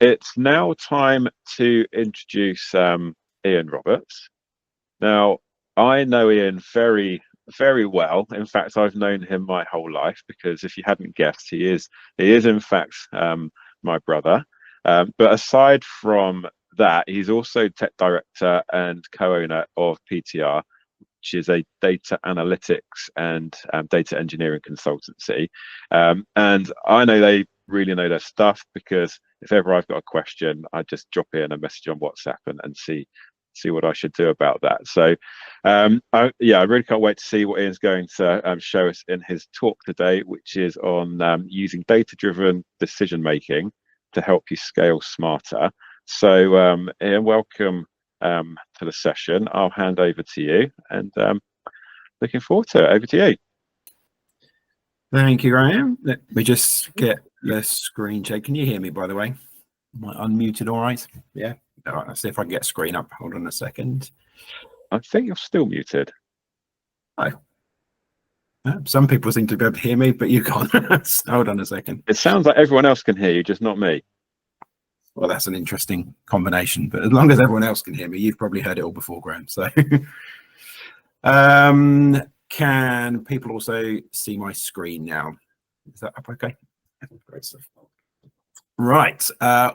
it's now time to introduce Ian Roberts. Now, I know Ian very, very well. In fact, I've known him my whole life because if you hadn't guessed, he is in fact my brother. But aside from that, he's also tech director and co-owner of PTR, which is a data analytics and data engineering consultancy. And I know they really know their stuff because if ever I've got a question, I just drop in a message on WhatsApp and see what I should do about that. So I really can't wait to see what Ian's going to show us in his talk today, which is on using data-driven decision making to help you scale smarter. So Ian, welcome to the session. I'll hand over to you, and looking forward to it. Over to you. Thank you, Graham. Let me just get the screen check. Can you hear me, by the way? Am I unmuted all right? Yeah. All right, let's see if I can get screen up. Hold on a second. I think you're still muted. Oh. Some people seem to be able to hear me, but you can't. Hold on a second. It sounds like everyone else can hear you, just not me. Well, that's an interesting combination, but as long as everyone else can hear me, you've probably heard it all before, Graham. So can people also see my screen now? Is that up okay? Great stuff. Right.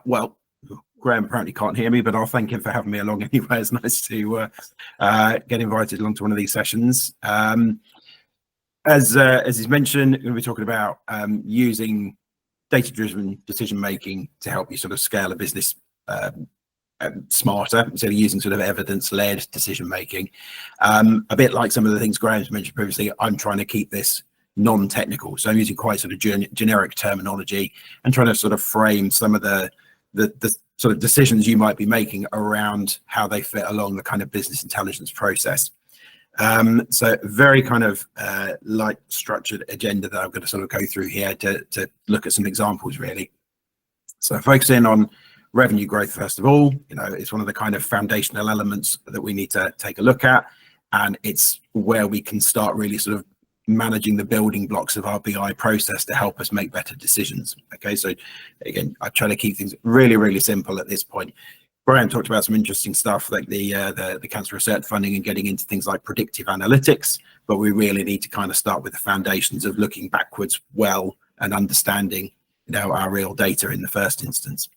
Well, Graham apparently can't hear me, but I'll thank him for having me along anyway. It's nice to get invited along to one of these sessions. As he's mentioned, we're going to be talking about using data-driven decision-making to help you sort of scale a business smarter instead of using sort of evidence-led decision-making. A bit like some of the things Graham's mentioned previously, I'm trying to keep this non-technical. So I'm using quite sort of generic terminology and trying to sort of frame some of the sort of decisions you might be making around how they fit along the kind of business intelligence process. So very kind of light structured agenda that I'm going to sort of go through here to look at some examples really. So focusing on revenue growth, first of all, it's one of the kind of foundational elements that we need to take a look at. And it's where we can start really sort of managing the building blocks of our BI process to help us make better decisions. Okay, so again, I try to keep things really, really simple at this point. Brian talked about some interesting stuff like the cancer research funding and getting into things like predictive analytics, but we really need to kind of start with the foundations of looking backwards well and understanding our real data in the first instance.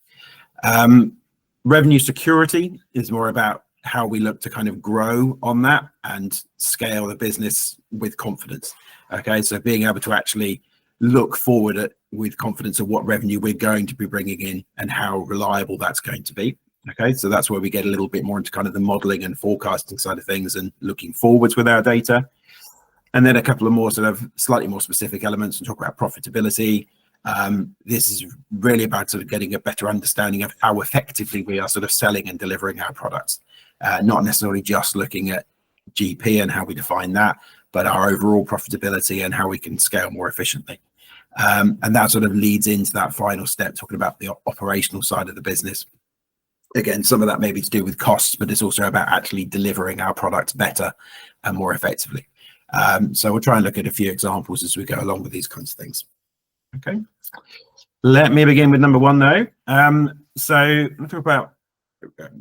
Revenue security is more about how we look to kind of grow on that and scale the business with confidence. Okay, so being able to actually look forward with confidence of what revenue we're going to be bringing in and how reliable that's going to be. Okay, so that's where we get a little bit more into kind of the modeling and forecasting side of things and looking forwards with our data. And then a couple of more sort of slightly more specific elements and talk about profitability. This is really about sort of getting a better understanding of how effectively we are sort of selling and delivering our products. Not necessarily just looking at GP and how we define that, but our overall profitability and how we can scale more efficiently. And that sort of leads into that final step, talking about the operational side of the business. Again, some of that may be to do with costs, but it's also about actually delivering our products better and more effectively. So we'll try and look at a few examples as we go along with these kinds of things. Okay, let me begin with number one though. So we'll talk about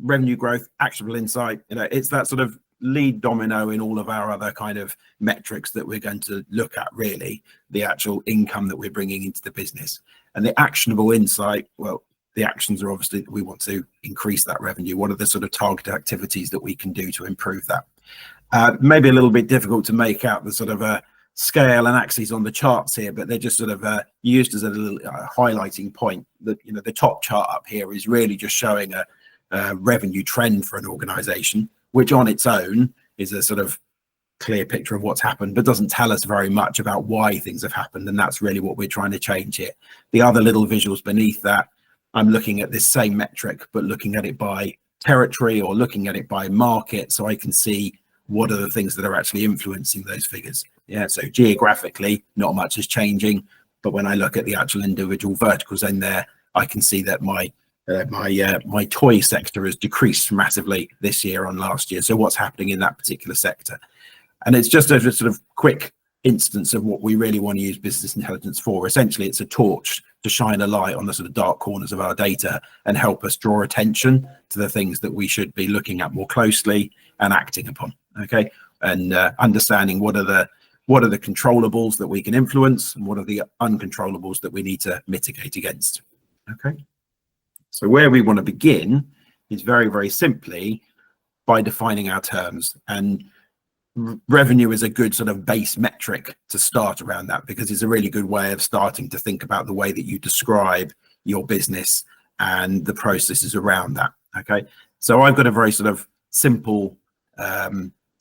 revenue growth, actionable insight. It's that sort of lead domino in all of our other kind of metrics that we're going to look at, really, the actual income that we're bringing into the business. And the actionable insight, well, the actions are obviously that we want to increase that revenue. What are the sort of targeted activities that we can do to improve that? Maybe a little bit difficult to make out the sort of scale and axes on the charts here, but they're just sort of used as a little highlighting point. That the top chart up here is really just showing a revenue trend for an organization, which on its own is a sort of clear picture of what's happened, but doesn't tell us very much about why things have happened. And that's really what we're trying to change here. The other little visuals beneath that, I'm looking at this same metric, but looking at it by territory or looking at it by market, so I can see what are the things that are actually influencing those figures. Yeah, so geographically, not much is changing, but when I look at the actual individual verticals in there, I can see that my toy sector has decreased massively this year on last year. So what's happening in that particular sector? And it's just a sort of quick instance of what we really want to use business intelligence for. Essentially, it's a torch to shine a light on the sort of dark corners of our data and help us draw attention to the things that we should be looking at more closely and acting upon. Okay, and understanding what are the controllables that we can influence and what are the uncontrollables that we need to mitigate against. Okay, so where we want to begin is very, very simply by defining our terms, and revenue is a good sort of base metric to start around that, because it's a really good way of starting to think about the way that you describe your business and the processes around that. Okay, so I've got a very sort of simple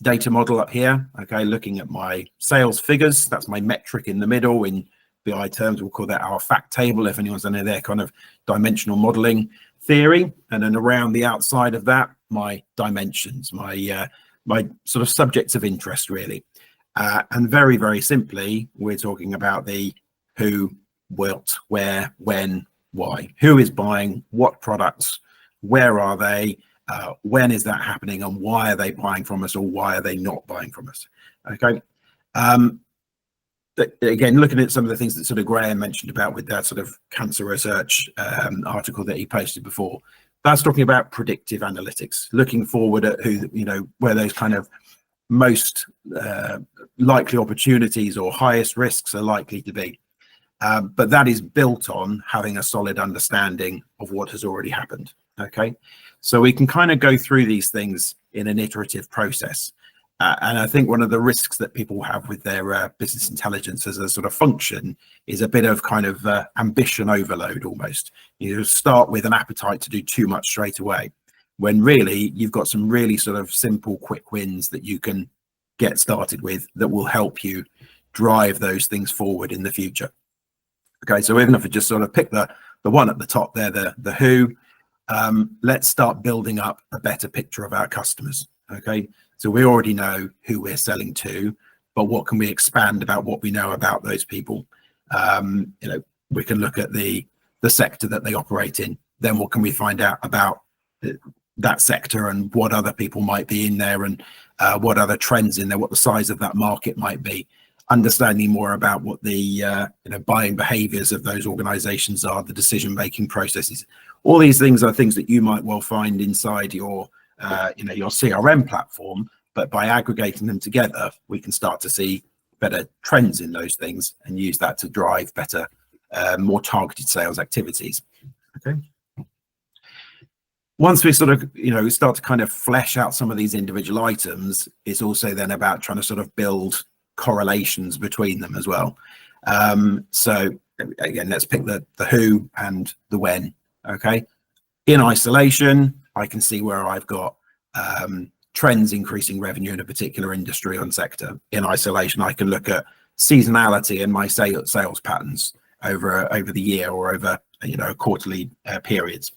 data model up here. Okay, looking at my sales figures, that's my metric in the middle. In BI terms, we'll call that our fact table, if anyone's under their kind of dimensional modeling theory. And then around the outside of that, my dimensions, my sort of subjects of interest, really. And very, very simply, we're talking about the who, what, where, when, why. Who is buying what products, where are they, when is that happening, and why are they buying from us, or why are they not buying from us? Okay. Again, looking at some of the things that sort of Graham mentioned about with that sort of cancer research article that he posted before, that's talking about predictive analytics, looking forward at who, where those kind of most likely opportunities or highest risks are likely to be. But that is built on having a solid understanding of what has already happened. Okay, so we can kind of go through these things in an iterative process. And I think one of the risks that people have with their business intelligence as a sort of function is a bit of kind of ambition overload almost. You start with an appetite to do too much straight away, when really you've got some really sort of simple, quick wins that you can get started with that will help you drive those things forward in the future. Okay, so even if we just sort of pick the one at the top there, the who, let's start building up a better picture of our customers. Okay, so we already know who we're selling to, but what can we expand about what we know about those people? We can look at the sector that they operate in. Then what can we find out about that sector and what other people might be in there, and what other trends in there, what the size of that market might be, understanding more about what the buying behaviors of those organizations are, the decision-making processes. All these things are things that you might well find inside your your CRM platform, but by aggregating them together, we can start to see better trends in those things and use that to drive better, more targeted sales activities. Okay. Once we sort of, start to kind of flesh out some of these individual items, it's also then about trying to sort of build correlations between them as well. So again, let's pick the who and the when. Okay. In isolation, I can see where I've got trends increasing revenue in a particular industry or sector. In isolation, I can look at seasonality in my sales patterns over the year or over quarterly periods.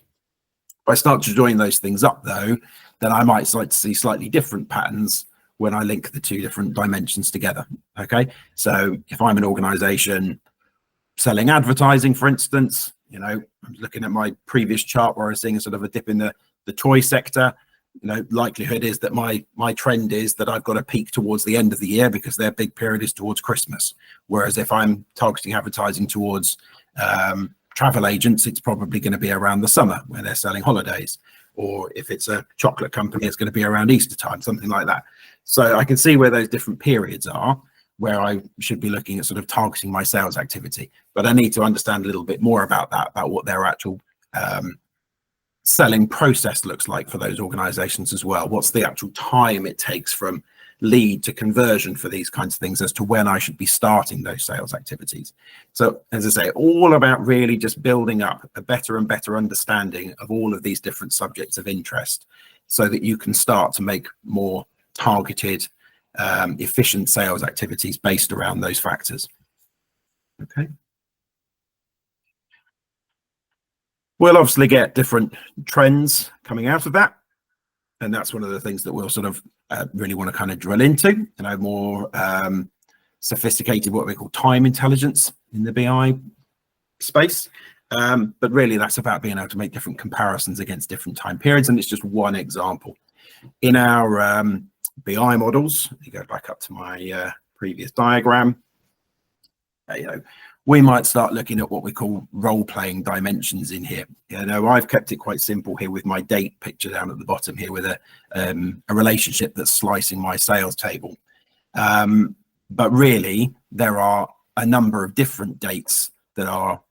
If I start to join those things up, though, then I might start to see slightly different patterns when I link the two different dimensions together. Okay, so if I'm an organization selling advertising, for instance, I'm looking at my previous chart where I was seeing a sort of a dip in the toy sector. Likelihood is that my trend is that I've got a peak towards the end of the year because their big period is towards Christmas. Whereas if I'm targeting advertising towards travel agents, it's probably going to be around the summer when they're selling holidays. Or if it's a chocolate company, it's going to be around Easter time, something like that. So I can see where those different periods are, where I should be looking at sort of targeting my sales activity. But I need to understand a little bit more about that, about what their actual selling process looks like for those organizations as well. What's the actual time it takes from lead to conversion for these kinds of things as to when I should be starting those sales activities. So as I say, all about really just building up a better and better understanding of all of these different subjects of interest so that you can start to make more targeted, efficient sales activities based around those factors. Okay. We'll obviously get different trends coming out of that. And that's one of the things that we'll sort of really want to kind of drill into, more sophisticated, what we call time intelligence in the BI space. But really that's about being able to make different comparisons against different time periods. And it's just one example. In our BI models, you go back up to my previous diagram. We might start looking at what we call role-playing dimensions in here. I've kept it quite simple here with my date picture down at the bottom here with a relationship that's slicing my sales table. But really, there are a number of different dates that are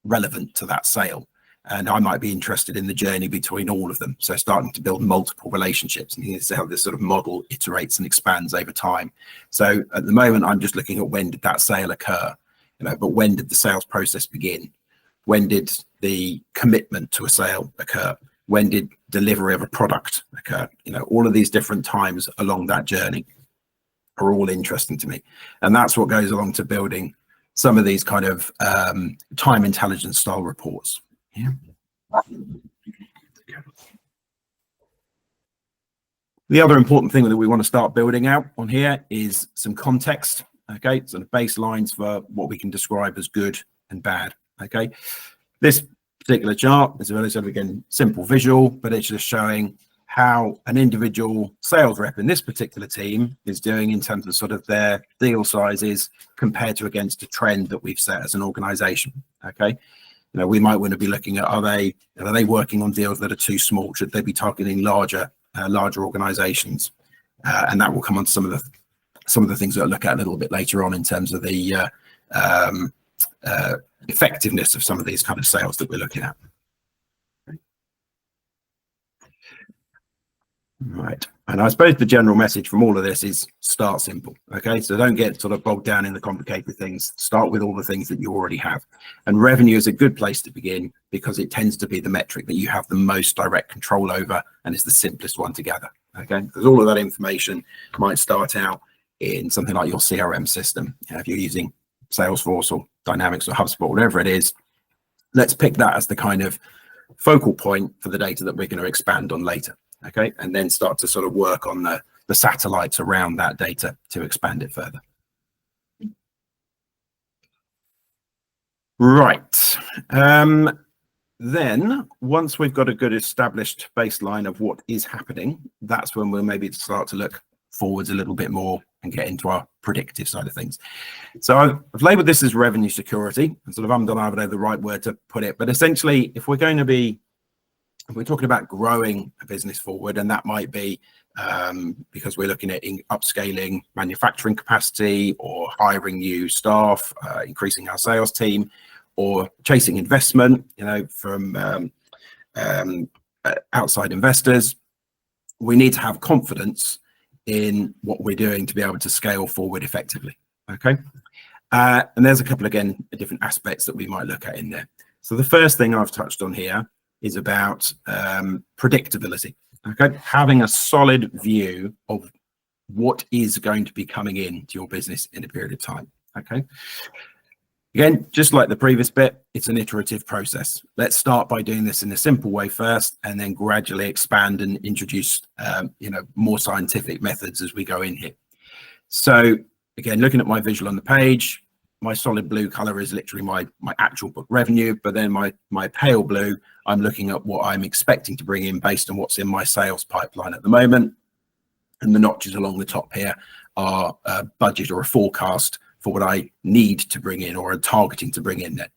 relevant to that sale. And I might be interested in the journey between all of them. So starting to build multiple relationships, and here's how this sort of model iterates and expands over time. So at the moment, I'm just looking at when did that sale occur, but when did the sales process begin? When did the commitment to a sale occur? When did delivery of a product occur? All of these different times along that journey are all interesting to me. And that's what goes along to building some of these kind of time intelligence style reports. Yeah. The other important thing that we want to start building out on here is some context. Okay, so the baselines for what we can describe as good and bad. Okay, this particular chart is a very sort of, again, simple visual, but it's just showing how an individual sales rep in this particular team is doing in terms of sort of their deal sizes compared to against a trend that we've set as an organization. Okay, we might want to be looking at, are they working on deals that are too small? Should they be targeting larger organizations? And that will come on some of the things that I'll look at a little bit later on in terms of the effectiveness of some of these kind of sales that we're looking at. Right, and I suppose the general message from all of this is start simple. Okay, so don't get sort of bogged down in the complicated things. Start with all the things that you already have, and revenue is a good place to begin because it tends to be the metric that you have the most direct control over, and it's the simplest one to gather. Okay, because all of that information might start out in something like your CRM system. If you're using Salesforce or Dynamics or HubSpot, whatever it is, let's pick that as the kind of focal point for the data that we're going to expand on later. Okay, and then start to sort of work on the satellites around that data to expand it further. Right. Then once we've got a good established baseline of what is happening, that's when we'll maybe start to look forwards a little bit more and get into our predictive side of things. So I've labeled this as revenue security. And sort of I don't know the right word to put it, but essentially, if we're talking about growing a business forward, and that might be because we're looking at upscaling manufacturing capacity or hiring new staff, increasing our sales team, or chasing investment, from outside investors, we need to have confidence in what we're doing to be able to scale forward effectively. Okay, and there's a couple, again, different aspects that we might look at in there. So the first thing I've touched on here is about predictability. Okay, having a solid view of what is going to be coming into your business in a period of time. Okay, again, just like the previous bit, it's an iterative process. Let's start by doing this in a simple way first, and then gradually expand and introduce more scientific methods as we go in here. So again, looking at my visual on the page, my solid blue color is literally my actual book revenue, but then my pale blue, I'm looking at what I'm expecting to bring in based on what's in my sales pipeline at the moment. And the notches along the top here are a budget or a forecast for what I need to bring in or are targeting to bring in there.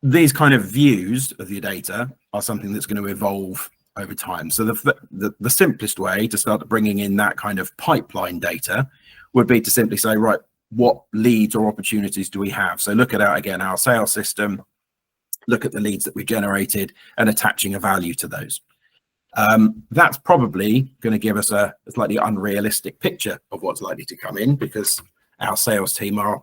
These kind of views of your data are something that's going to evolve over time. So the simplest way to start bringing in that kind of pipeline data would be to simply say, right, what leads or opportunities do we have? So look at our sales system, look at the leads that we've generated and attaching a value to those. That's probably going to give us a slightly unrealistic picture of what's likely to come in, because our sales team are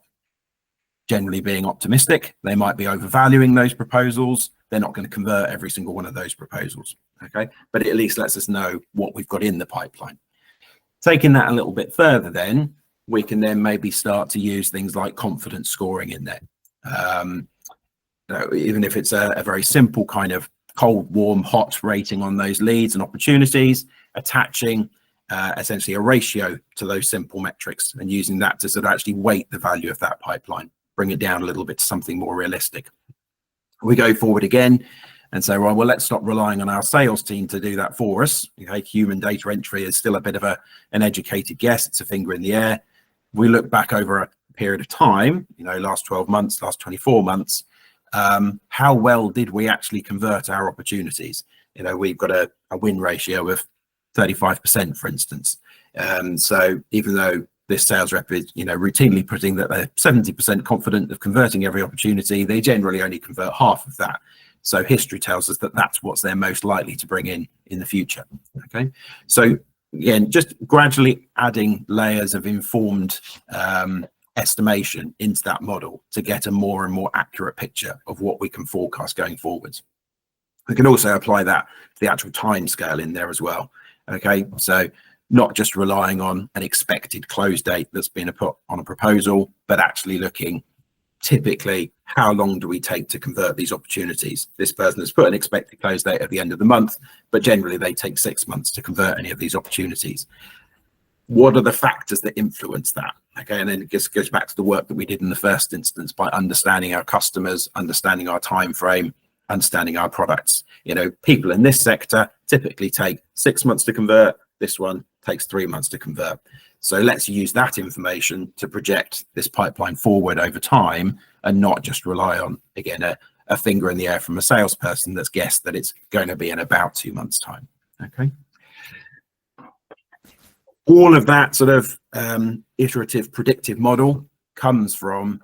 generally being optimistic. They might be overvaluing those proposals. They're not going to convert every single one of those proposals. Okay, but it at least lets us know what we've got in the pipeline. Taking that a little bit further, then we can then maybe start to use things like confidence scoring in there. Even if it's a very simple kind of cold, warm, hot rating on those leads and opportunities, attaching essentially a ratio to those simple metrics and using that to sort of actually weight the value of that pipeline, bring it down a little bit to something more realistic. We go forward again. and say, well, let's stop relying on our sales team to do that for us. Okay, human data entry is still a bit of an educated guess. It's a finger in the air. We look back over a period of time, last 12 months, last 24 months, how well did we actually convert our opportunities? We've got a win ratio of 35%, for instance. So even though this sales rep is, routinely putting that they're 70% confident of converting every opportunity, they generally only convert half of that. So history tells us that that's what they're most likely to bring in the future. Okay, so again, just gradually adding layers of informed estimation into that model to get a more and more accurate picture of what we can forecast going forwards. We can also apply that to the actual time scale in there as well. Okay, so not just relying on an expected close date that's been put on a proposal, but actually looking typically how long do we take to convert these opportunities. This person has put an expected close date at the end of the month, but generally they take 6 months to convert any of these opportunities. What are the factors that influence that? Okay, and then it just goes back to the work that we did in the first instance by understanding our customers, understanding our time frame, understanding our products. People in this sector typically take 6 months to convert. This one takes 3 months to convert. So let's use that information to project this pipeline forward over time and not just rely on, again, a finger in the air from a salesperson that's guessed that it's going to be in about 2 months' time. Okay. All of that sort of iterative predictive model comes from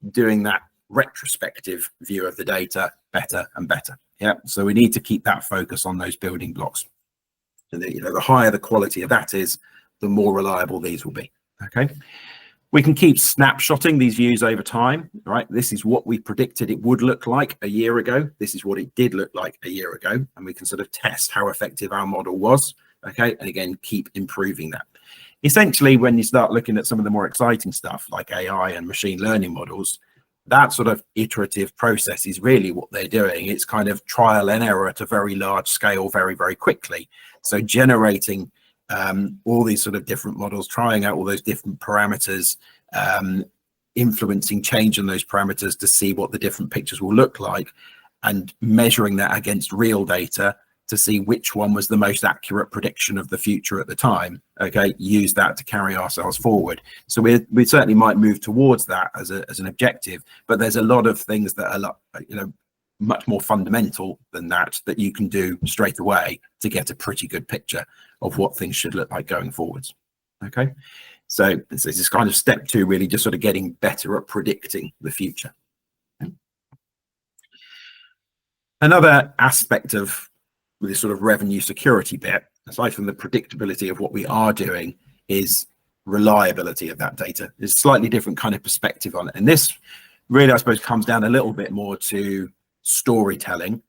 doing that retrospective view of the data better and better. Yeah. So we need to keep that focus on those building blocks. And the higher the quality of that is, the more reliable these will be. Okay. We can keep snapshotting these views over time, right? This is what we predicted it would look like a year ago. This is what it did look like a year ago. And we can sort of test how effective our model was. Okay. And again, keep improving that. Essentially, when you start looking at some of the more exciting stuff like AI and machine learning models, that sort of iterative process is really what they're doing. It's kind of trial and error at a very large scale, very, very quickly. So generating all these sort of different models, trying out all those different parameters, influencing change in those parameters to see what the different pictures will look like, and measuring that against real data to see which one was the most accurate prediction of the future at the time. Okay, use that to carry ourselves forward. So we certainly might move towards that as an objective, but there's a lot of things that are much more fundamental than that you can do straight away to get a pretty good picture of what things should look like going forwards. Okay, so this is kind of step two, really just sort of getting better at predicting the future. Another aspect of this sort of revenue security bit, aside from the predictability of what we are doing, is reliability of that data. There's a slightly different kind of perspective on it. And this really, I suppose, comes down a little bit more to storytelling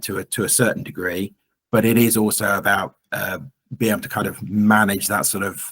to a certain degree, but it is also about being able to kind of manage that sort of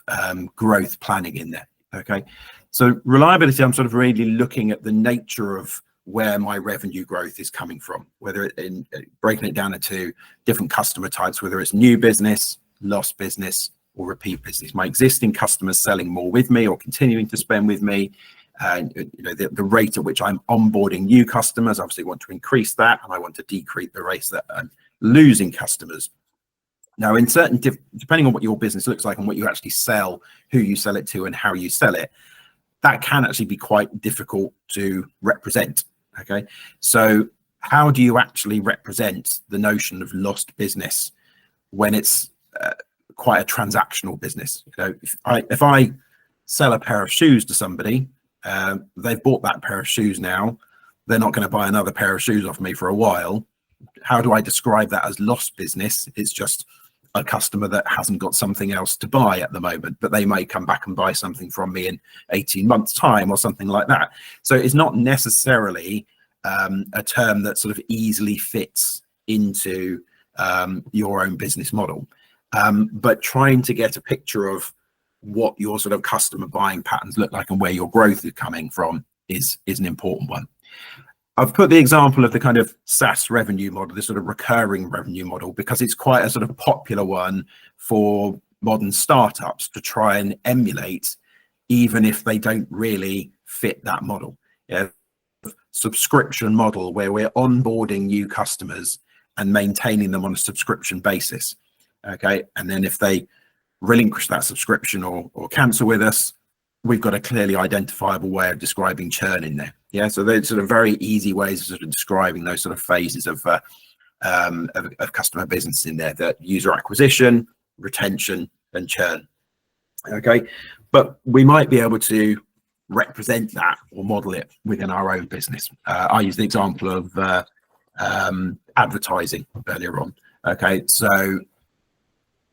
growth planning in there. Okay, so reliability, I'm sort of really looking at the nature of where my revenue growth is coming from, whether in breaking it down into different customer types, whether it's new business, lost business, or repeat business. My existing customers selling more with me or continuing to spend with me, and the rate at which I'm onboarding new customers, obviously want to increase that, and I want to decrease the rate that I'm losing customers. Now, in certain depending on what your business looks like and what you actually sell, who you sell it to, and how you sell it, that can actually be quite difficult to represent. Okay, so how do you actually represent the notion of lost business when it's quite a transactional business? If I sell a pair of shoes to somebody, they've bought that pair of shoes now, they're not going to buy another pair of shoes off me for a while. How do I describe that as lost business? It's just a customer that hasn't got something else to buy at the moment, but they may come back and buy something from me in 18 months time or something like that. So it's not necessarily a term that sort of easily fits into your own business model, but trying to get a picture of what your sort of customer buying patterns look like and where your growth is coming from is an important one. I've put the example of the kind of SaaS revenue model, this sort of recurring revenue model, because it's quite a sort of popular one for modern startups to try and emulate, even if they don't really fit that model. Yeah. subscription model where we're onboarding new customers and maintaining them on a subscription basis. Okay, and then if they relinquish that subscription or cancel with us, we've got a clearly identifiable way of describing churn in there. Yeah, so there's sort of very easy ways of sort of describing those sort of phases of customer business in there: that user acquisition, retention, and churn. Okay, but we might be able to represent that or model it within our own business. I use the example of advertising earlier on. Okay, so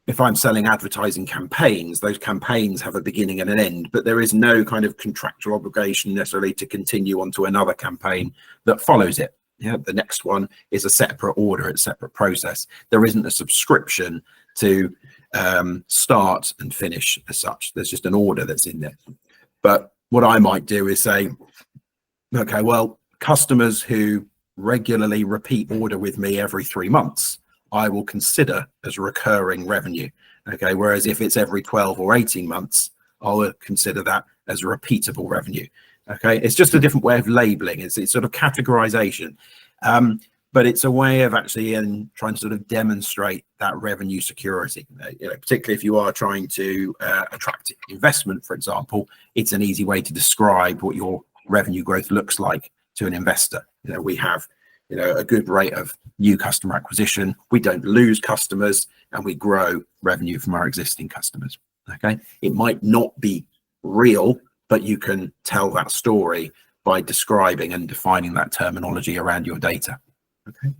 if I'm selling advertising campaigns, those campaigns have a beginning and an end, but there is no kind of contractual obligation necessarily to continue on to another campaign that follows it. Yeah, the next one is a separate order, it's a separate process. There isn't a subscription to start and finish as such. There's just an order that's in there. But what I might do is say, okay, well, customers who regularly repeat order with me every 3 months, I will consider as recurring revenue. Okay, whereas if it's every 12 or 18 months, I'll consider that as repeatable revenue. Okay, it's just a different way of labeling. It's sort of categorization, but it's a way of actually trying to sort of demonstrate that revenue security. Particularly if you are trying to attract investment, for example, it's an easy way to describe what your revenue growth looks like to an investor. We have a good rate of new customer acquisition, we don't lose customers, and we grow revenue from our existing customers. Okay, it might not be real, but you can tell that story by describing and defining that terminology around your data. Okay,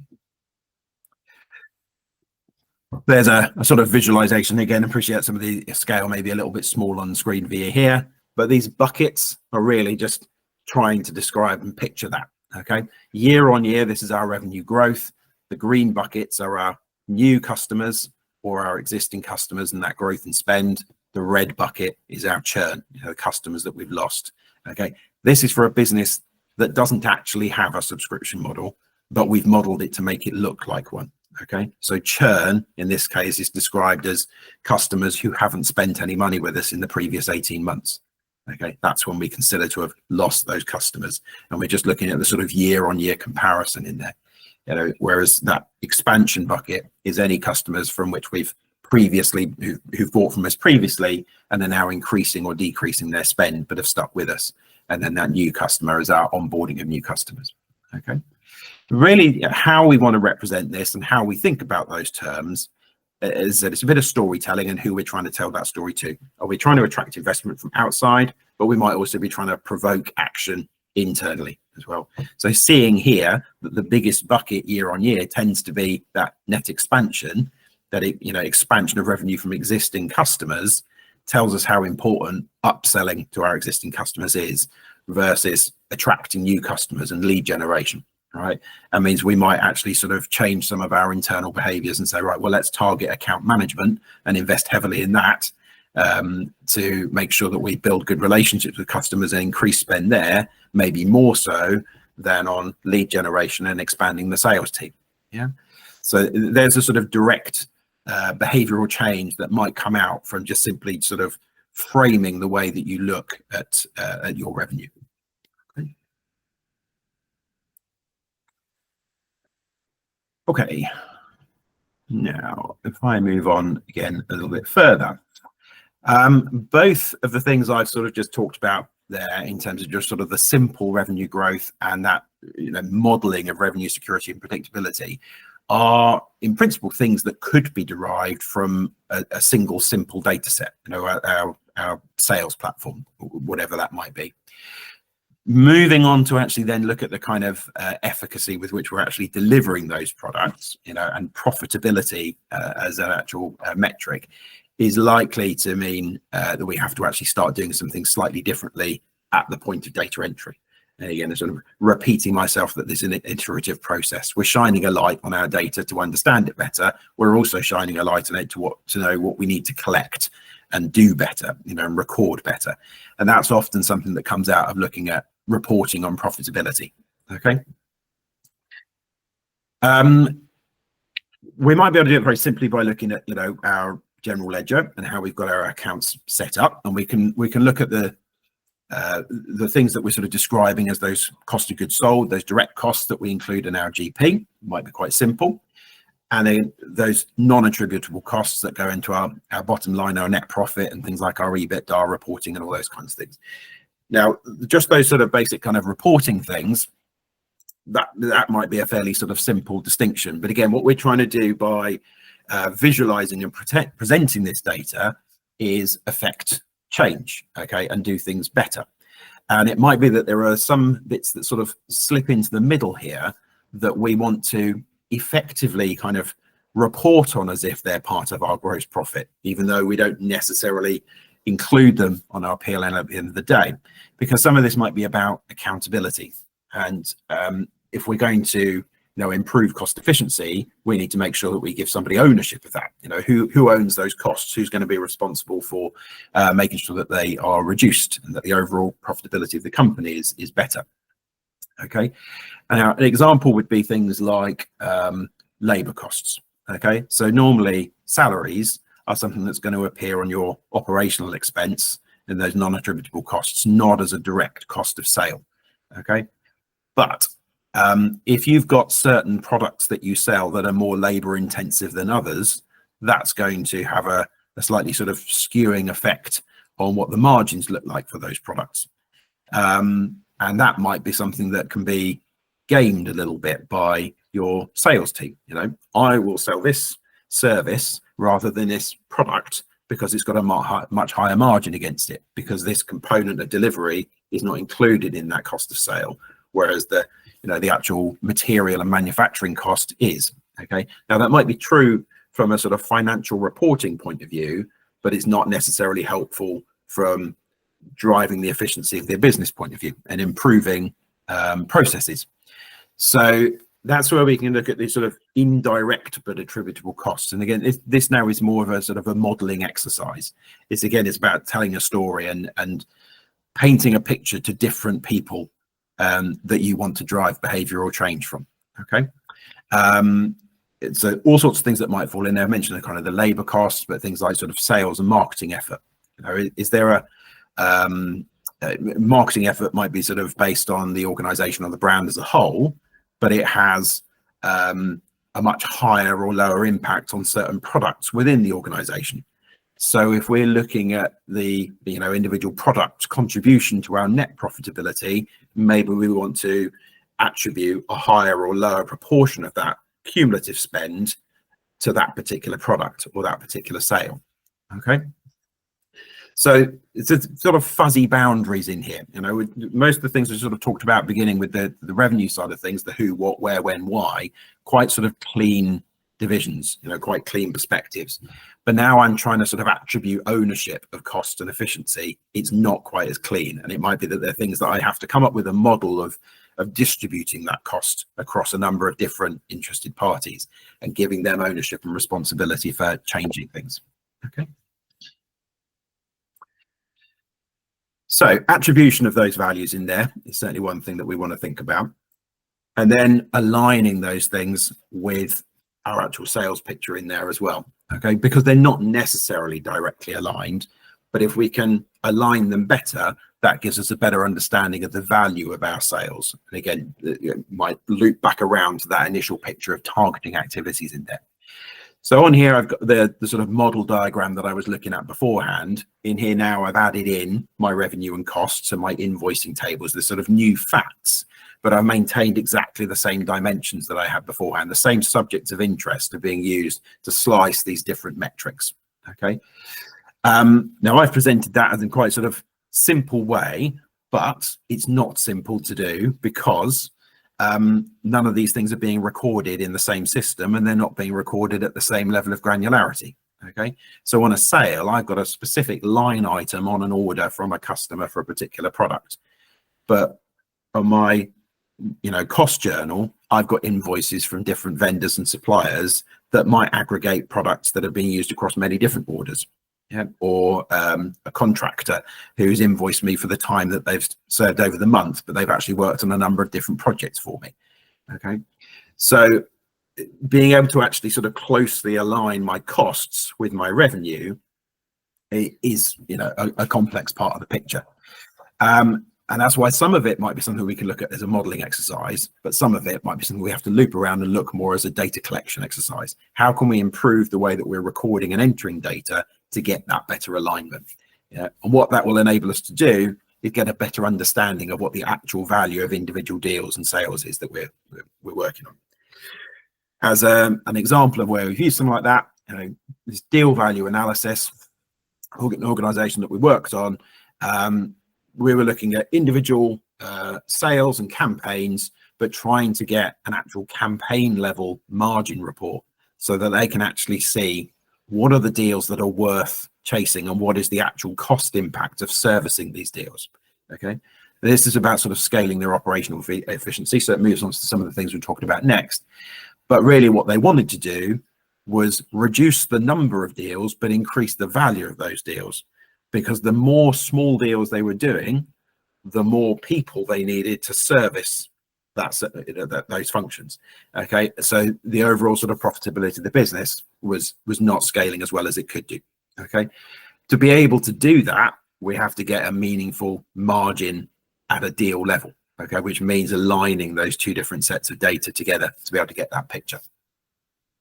there's a sort of visualization. Again, appreciate some of the scale may be a little bit small on the screen via here, but these buckets are really just trying to describe and picture that. Okay, year on year, this is our revenue growth. The green buckets are our new customers or our existing customers and that growth and spend. The red bucket is our churn, the customers that we've lost. Okay, this is for a business that doesn't actually have a subscription model, but we've modeled it to make it look like one. Okay, so churn in this case is described as customers who haven't spent any money with us in the previous 18 months. Okay, that's when we consider to have lost those customers, and we're just looking at the sort of year-on-year comparison in there. Whereas that expansion bucket is any customers from which we've previously who've bought from us previously and are now increasing or decreasing their spend but have stuck with us, and then that new customer is our onboarding of new customers. Okay, really how we want to represent this and how we think about those terms is that it's a bit of storytelling and who we're trying to tell that story to. Are we trying to attract investment from outside, but we might also be trying to provoke action internally as well. So seeing here that the biggest bucket year on year tends to be that net expansion, that expansion of revenue from existing customers, tells us how important upselling to our existing customers is versus attracting new customers and lead generation. Right, that means we might actually sort of change some of our internal behaviors and say, right, well, let's target account management and invest heavily in that to make sure that we build good relationships with customers and increase spend there, maybe more so than on lead generation and expanding the sales team. Yeah, so there's a sort of direct behavioral change that might come out from just simply sort of framing the way that you look at your revenue. Okay, now if I move on again a little bit further, both of the things I've sort of just talked about there in terms of just sort of the simple revenue growth and that modeling of revenue security and predictability are in principle things that could be derived from a single simple data set, our sales platform, whatever that might be. Moving on to actually then look at the kind of efficacy with which we're actually delivering those products, and profitability as an actual metric is likely to mean that we have to actually start doing something slightly differently at the point of data entry. And again, sort of repeating myself that this is an iterative process. We're shining a light on our data to understand it better. We're also shining a light on it to know what we need to collect and do better, and record better. And that's often something that comes out of looking at reporting on profitability. Okay. We might be able to do it very simply by looking at our general ledger and how we've got our accounts set up, and we can look at the the things that we're sort of describing as those cost of goods sold, those direct costs that we include in our GP, might be quite simple. And then those non-attributable costs that go into our bottom line, our net profit, and things like our EBITDA reporting and all those kinds of things. Now, just those sort of basic kind of reporting things, that might be a fairly sort of simple distinction. But again, what we're trying to do by visualizing and presenting this data is affect change, okay, and do things better. And it might be that there are some bits that sort of slip into the middle here that we want to effectively kind of report on as if they're part of our gross profit, even though we don't necessarily include them on our P&L at the end of the day, because some of this might be about accountability. And if we're going to improve cost efficiency, we need to make sure that we give somebody ownership of that. Who owns those costs, who's going to be responsible for making sure that they are reduced and that the overall profitability of the company is better. Okay, and now an example would be things like labor costs. Okay, so normally salaries are something that's going to appear on your operational expense and those non-attributable costs, not as a direct cost of sale. Okay, but if you've got certain products that you sell that are more labor intensive than others, that's going to have a slightly sort of skewing effect on what the margins look like for those products. And that might be something that can be gamed a little bit by your sales team. I will sell this service rather than this product because it's got a much higher margin against it, because this component of delivery is not included in that cost of sale, whereas the actual material and manufacturing cost is. Okay, now that might be true from a sort of financial reporting point of view, but it's not necessarily helpful from driving the efficiency of their business point of view and improving processes. So that's where we can look at these sort of indirect but attributable costs. And again, this now is more of a sort of a modeling exercise. It's about telling a story and painting a picture to different people that you want to drive behavioral change from. Okay, so all sorts of things that might fall in there. I mentioned the kind of the labor costs, but things like sort of sales and marketing effort. Is there a marketing effort might be sort of based on the organization or the brand as a whole, but it has a much higher or lower impact on certain products within the organization. So if we're looking at the individual product contribution to our net profitability, maybe we want to attribute a higher or lower proportion of that cumulative spend to that particular product or that particular sale. Okay, so it's a sort of fuzzy boundaries in here. Most of the things we sort of talked about beginning with the revenue side of things, the who, what, where, when, why, quite sort of clean divisions, quite clean perspectives. But now I'm trying to sort of attribute ownership of cost and efficiency. It's not quite as clean, and it might be that there are things that I have to come up with a model of distributing that cost across a number of different interested parties and giving them ownership and responsibility for changing things. Okay, so attribution of those values in there is certainly one thing that we want to think about, and then aligning those things with our actual sales picture in there as well. Okay, because they're not necessarily directly aligned, but if we can align them better, that gives us a better understanding of the value of our sales. And again, it might loop back around to that initial picture of targeting activities in there. So on here, I've got the sort of model diagram that I was looking at beforehand. In here now, I've added in my revenue and costs and my invoicing tables, the sort of new facts, but I've maintained exactly the same dimensions that I had beforehand. The same subjects of interest are being used to slice these different metrics. Okay. Now I've presented that as in quite sort of simple way, but it's not simple to do because none of these things are being recorded in the same system, and they're not being recorded at the same level of granularity. Okay, so on a sale, I've got a specific line item on an order from a customer for a particular product, but on my cost journal, I've got invoices from different vendors and suppliers that might aggregate products that are being used across many different orders. Yeah, or a contractor who's invoiced me for the time that they've served over the month, but they've actually worked on a number of different projects for me. Okay, so being able to actually sort of closely align my costs with my revenue is a complex part of the picture. And that's why some of it might be something we can look at as a modeling exercise, but some of it might be something we have to loop around and look more as a data collection exercise. How can we improve the way that we're recording and entering data to get that better alignment? Yeah. And what that will enable us to do is get a better understanding of what the actual value of individual deals and sales is that we're working on. As an example of where we've used something like that, this deal value analysis, an organization that we worked on, we were looking at individual sales and campaigns, but trying to get an actual campaign level margin report so that they can actually see what are the deals that are worth chasing and what is the actual cost impact of servicing these deals. Okay, this is about sort of scaling their operational efficiency, so it moves on to some of the things we're talking about next. But really what they wanted to do was reduce the number of deals but increase the value of those deals, because the more small deals they were doing, the more people they needed to service those functions. Okay, so the overall sort of profitability of the business was not scaling as well as it could do. Okay, to be able to do that, we have to get a meaningful margin at a deal level. Okay, which means aligning those two different sets of data together to be able to get that picture.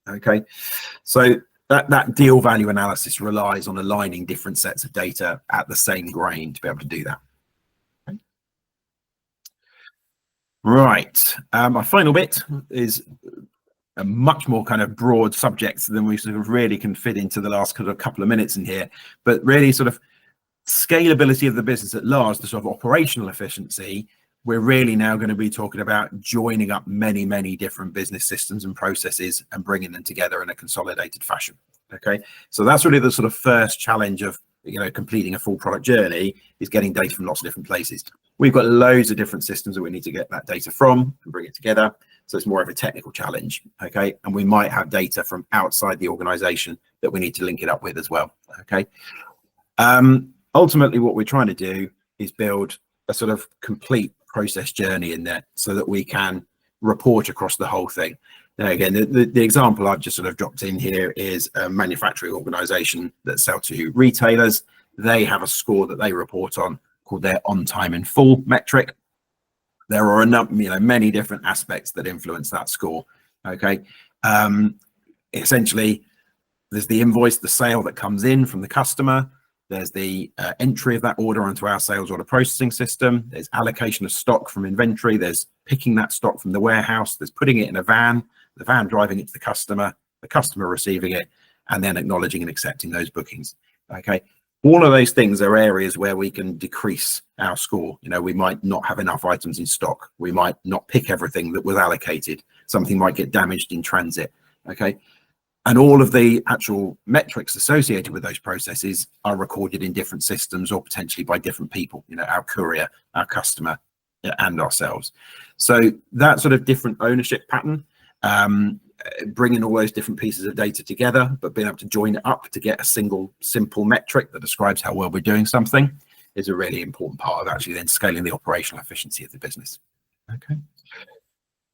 Okay, so that deal value analysis relies on aligning different sets of data at the same grain to be able to do that. Okay. Right, my final bit is a much more kind of broad subject than we sort of really can fit into the last couple of minutes in here, but really sort of scalability of the business at large, the sort of operational efficiency. We're really now going to be talking about joining up many different business systems and processes and bringing them together in a consolidated fashion. Okay, so that's really the sort of first challenge of completing a full product journey, is getting data from lots of different places. We've got loads of different systems that we need to get that data from and bring it together, so it's more of a technical challenge. Okay, and we might have data from outside the organization that we need to link it up with as well. Okay, ultimately what we're trying to do is build a sort of complete process journey in there so that we can report across the whole thing. Now, again, the example I've just sort of dropped in here is a manufacturing organization that sell to retailers. They have a score that they report on called their on time in full metric. There are many different aspects that influence that score. Okay, essentially there's the invoice, the sale that comes in from the customer. There's the entry of that order onto our sales order processing system. There's allocation of stock from inventory. There's picking that stock from the warehouse. There's putting it in a van, the van driving it to the customer receiving it, and then acknowledging and accepting those bookings. Okay, all of those things are areas where we can decrease our score. We might not have enough items in stock. We might not pick everything that was allocated. Something might get damaged in transit. Okay. And all of the actual metrics associated with those processes are recorded in different systems or potentially by different people, our courier, our customer, and ourselves. So that sort of different ownership pattern, bringing all those different pieces of data together, but being able to join it up to get a single simple metric that describes how well we're doing something, is a really important part of actually then scaling the operational efficiency of the business. Okay.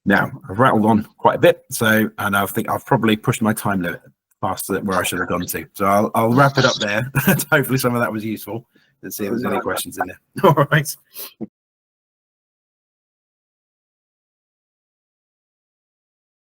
Now, I've rattled on quite a bit, and I think I've probably pushed my time limit faster than where I should have gone to. So I'll wrap it up there. Hopefully some of that was useful. Let's see if there's any questions in there. All right.